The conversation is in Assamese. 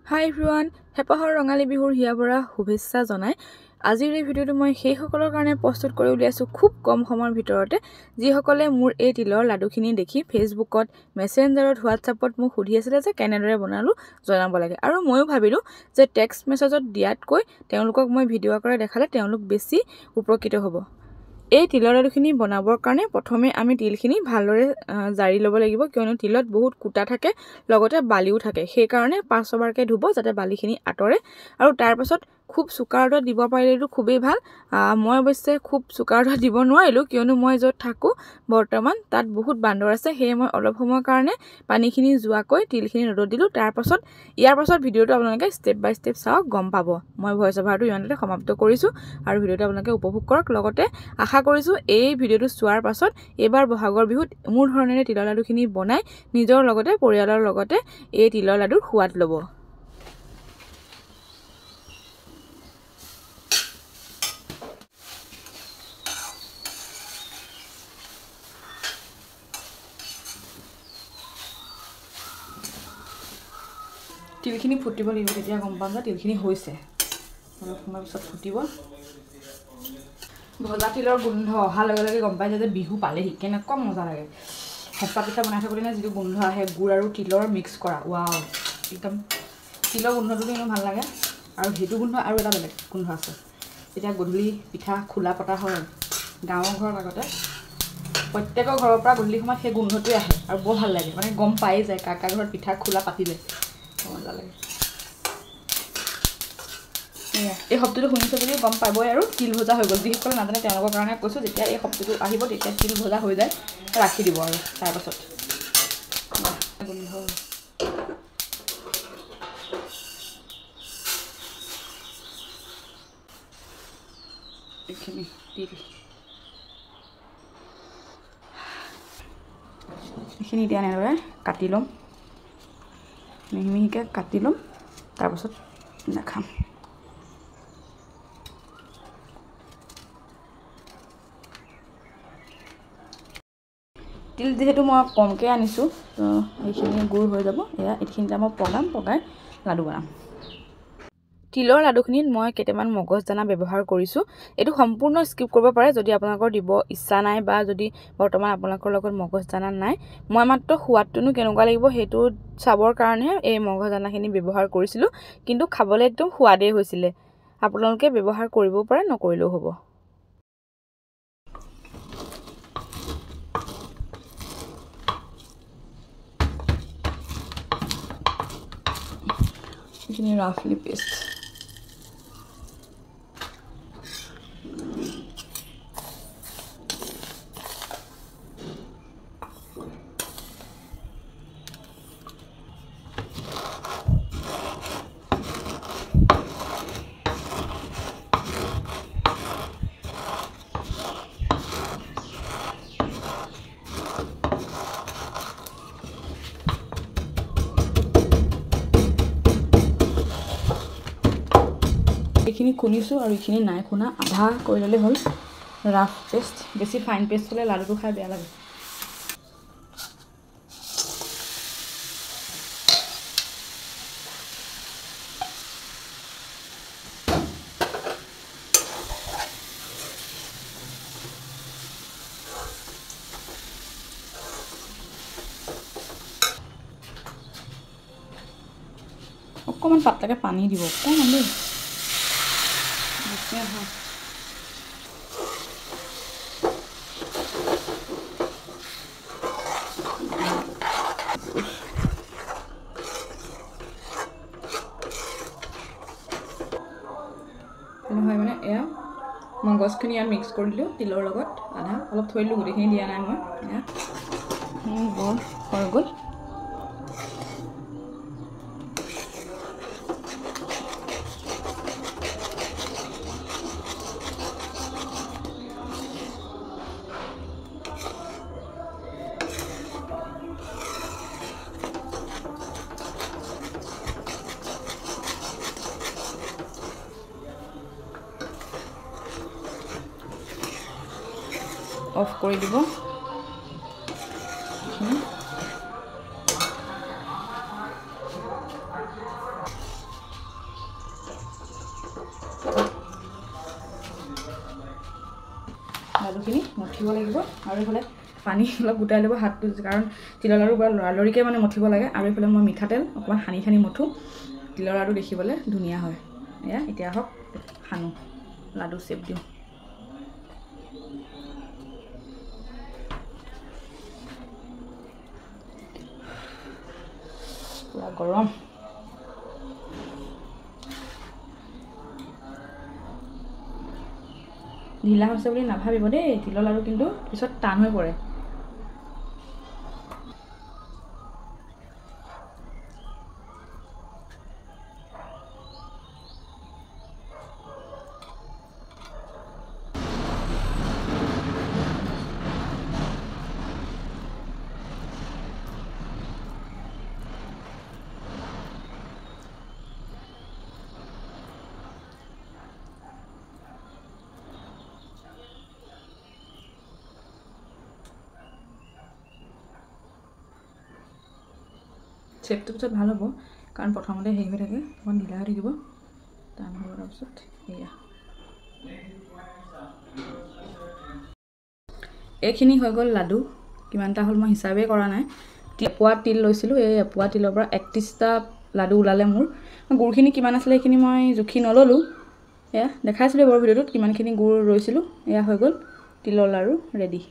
Hi everyone, হেপাহৰ ৰঙালী বিহুৰ হিয়াবৰা শুভেচ্ছা জনাই আজিৰ এই ভিডিওটো মই সেই সকলৰ কাৰণে প্ৰস্তুত কৰি উলিয়াইছো খুব কম সময়ৰ ভিতৰতে যি সকলে মোৰ এই তিলৰ লাডুখিনি দেখি ফেসবুকত মেসেঞ্জাৰত হোৱাটছআপত মোক সুধি আছিল যে কেনেদৰে বনালো জনাব লাগে আৰু ময়ো ভাবিলো যে টেক্সট মেসেজত দিয়াতকৈ তেওঁলোকক মই ভিডিও আকাৰে দেখালে তেওঁলোক বেছি উপকৃত হ'ব এই তিলৰ লাডুখিনি বনাবৰ কাৰণে প্ৰথমে আমি তিলখিনি ভালদৰে জাৰি ল'ব লাগিব কিয়নো তিলত বহুত কুটা থাকে লগতে বালিও থাকে সেই কাৰণে 5 বাৰকে ধুব যাতে বালিখিনি আতৰে আৰু তাৰ পাছত খুব সুকাৰটো দিব পাৰিলেটো খুবেই ভাল মই অৱশ্যে খুব সুকাৰটো দিব নোৱাৰিলো কিয়নো মই যত থাকো বৰ্তমান তাত বহুত বান্দৰ আছে সেই মই অলপ সময়ৰ কাৰণে পানীখিনি জুৱাকৈ তিলখিনি ৰ'দত দিলো তাৰ পাছত ইয়াৰ পাছত ভিডিওটো আপোনালোকে স্টেপ বাই স্টেপ চাওক গম পাব মই ভয়েস অভাৰটো ইমানতে সমাপ্ত কৰিছো আৰু ভিডিওটো আপোনালোকে উপভোগ কৰক লগতে আশা কৰিছো এই ভিডিওটো চোৱাৰ পাছত এবাৰ বহাগৰ বিহুত মোৰ ধৰণেৰে তিলৰ লাডুখিনি বনাই নিজৰ লগতে পৰিয়ালৰ লগতে এই তিলৰ লাডুৰ সোৱাদ ল'ব তিলখিনি ফুটিব লাগিব তেতিয়া গম পাম যে তিলখিনি হৈছে অলপ সময় পিছত ফুটিব ভজা তিলৰ গোন্ধ অহাৰ লগে লগে গম পাই যে বিহু পালেহি কেনেকুৱা মজা লাগে হেঁচা পিঠা বনাই থাকোঁতে যিটো গোন্ধ আহে গুড় আৰু তিলৰ মিক্স কৰা ৱাও একদম তিলৰ গোন্ধটো ইমান ভাল লাগে আৰু সেইটো গোন্ধ আৰু এটা বেলেগ গোন্ধ আছে যেতিয়া গধূলি পিঠা খোলা পতা হয় গাঁৱৰ ঘৰৰ আগতে প্ৰত্যেকৰ ঘৰৰ পৰা গধূলি সময়ত সেই গোন্ধটোৱে আহে আৰু বৰ ভাল লাগে মানে গম পাই যায় কাকা ঘৰত পিঠা খোলা পাতিলে মজা লাগে এই শব্দটো শুনিছে যদি গম পাবই আৰু তিল ভজা হৈ গ'ল যিসকল নাজানে তেওঁলোকৰ কাৰণে কৈছো যেতিয়া এই শব্দটো আহিব তেতিয়া তিল ভজা হৈ যায় ৰাখি দিব আৰু তাৰ পাছত এইখিনি তিল এইখিনি এতিয়া এনেদৰে কাটি ল'ম মিহি মিহিকৈ কাটি ল'ম তাৰপাছত নাখাম তিল যেহেতু মই কমকৈ আনিছোঁ তো এইখিনি গুড় হৈ যাব এয়া এইখিনিতে মই পগাই লাডু বনাম তিলৰ লাডুখিনিত মই কেইটামান মগজ দানা ব্যৱহাৰ কৰিছোঁ এইটো সম্পূৰ্ণ স্কিপ কৰিব পাৰে যদি আপোনালোকৰ দিব ইচ্ছা নাই বা যদি বৰ্তমান আপোনালোকৰ লগত মগজ দানা নাই মই মাত্ৰ সোৱাদটোনো কেনেকুৱা লাগিব সেইটো চাবৰ কাৰণে এই মগজ দানাখিনি ব্যৱহাৰ কৰিছিলোঁ কিন্তু খাবলৈ একদম সোৱাদেই হৈছিলে আপোনালোকে ব্যৱহাৰ কৰিবও পাৰে নকৰিলেও হ'ব এইখিনি ৰাফলি পেষ্ট এইখিনি খুনিছো আৰু এইখিনি নাই খুনা আধা কৰি ল'লে হ'ল ৰাফ পেষ্ট বেছি ফাইন পেষ্ট হ'লে লাডুটো খাই বেয়া লাগে অকণমান পাতলাকৈ পানী দিব অকণমান দেই নহয় মানে এয়া মগজখিনি ইয়াত মিক্স কৰি দিলোঁ তিলৰ লগত আধা অলপ থৈ দিলোঁ গোটেইখিনি দিয়া নাই মই এয়া বৰ হৈ গ'ল অফ কৰি দিব লাডুখিনি মঠিব লাগিব আৰু এইফালে পানী অলপ গোটাই ল'ব হাতটো কাৰণ তিলৰ লাডু পুৰা লৰালৰিকৈ মানে মঠিব লাগে আৰু এইফালে মই মিঠাতেল অকণমান সানি মঠো তিলৰ লাডু দেখিবলৈ ধুনীয়া হয় এয়া এতিয়া হওক সানো লাডু চেপ দিওঁ পুৰা গৰম ঢিলা হৈছে বুলি নাভাবিব দেই তিলৰ লাডু কিন্তু পিছত টান হৈ পৰে চেপটো পিছত ভাল হ'ব কাৰণ প্ৰথমতে হেৰি হৈ থাকে অকণ ঢিলা হৈ থাকিব টান হ'ব তাৰপিছত এয়া এইখিনি হৈ গ'ল লাডু কিমানটা হ'ল মই হিচাপে কৰা নাই এপোৱা তিল লৈছিলোঁ এই এপোৱা তিলৰ পৰা 31টা লাডু ওলালে মোৰ গুড়খিনি কিমান আছিলে সেইখিনি মই জুখি নল'লোঁ এয়া দেখাইছিলোঁ বাৰু ভিডিঅ'টোত কিমানখিনি গুড় ৰৈছিলোঁ এয়া হৈ গ'ল তিলৰ লাডু ৰেডি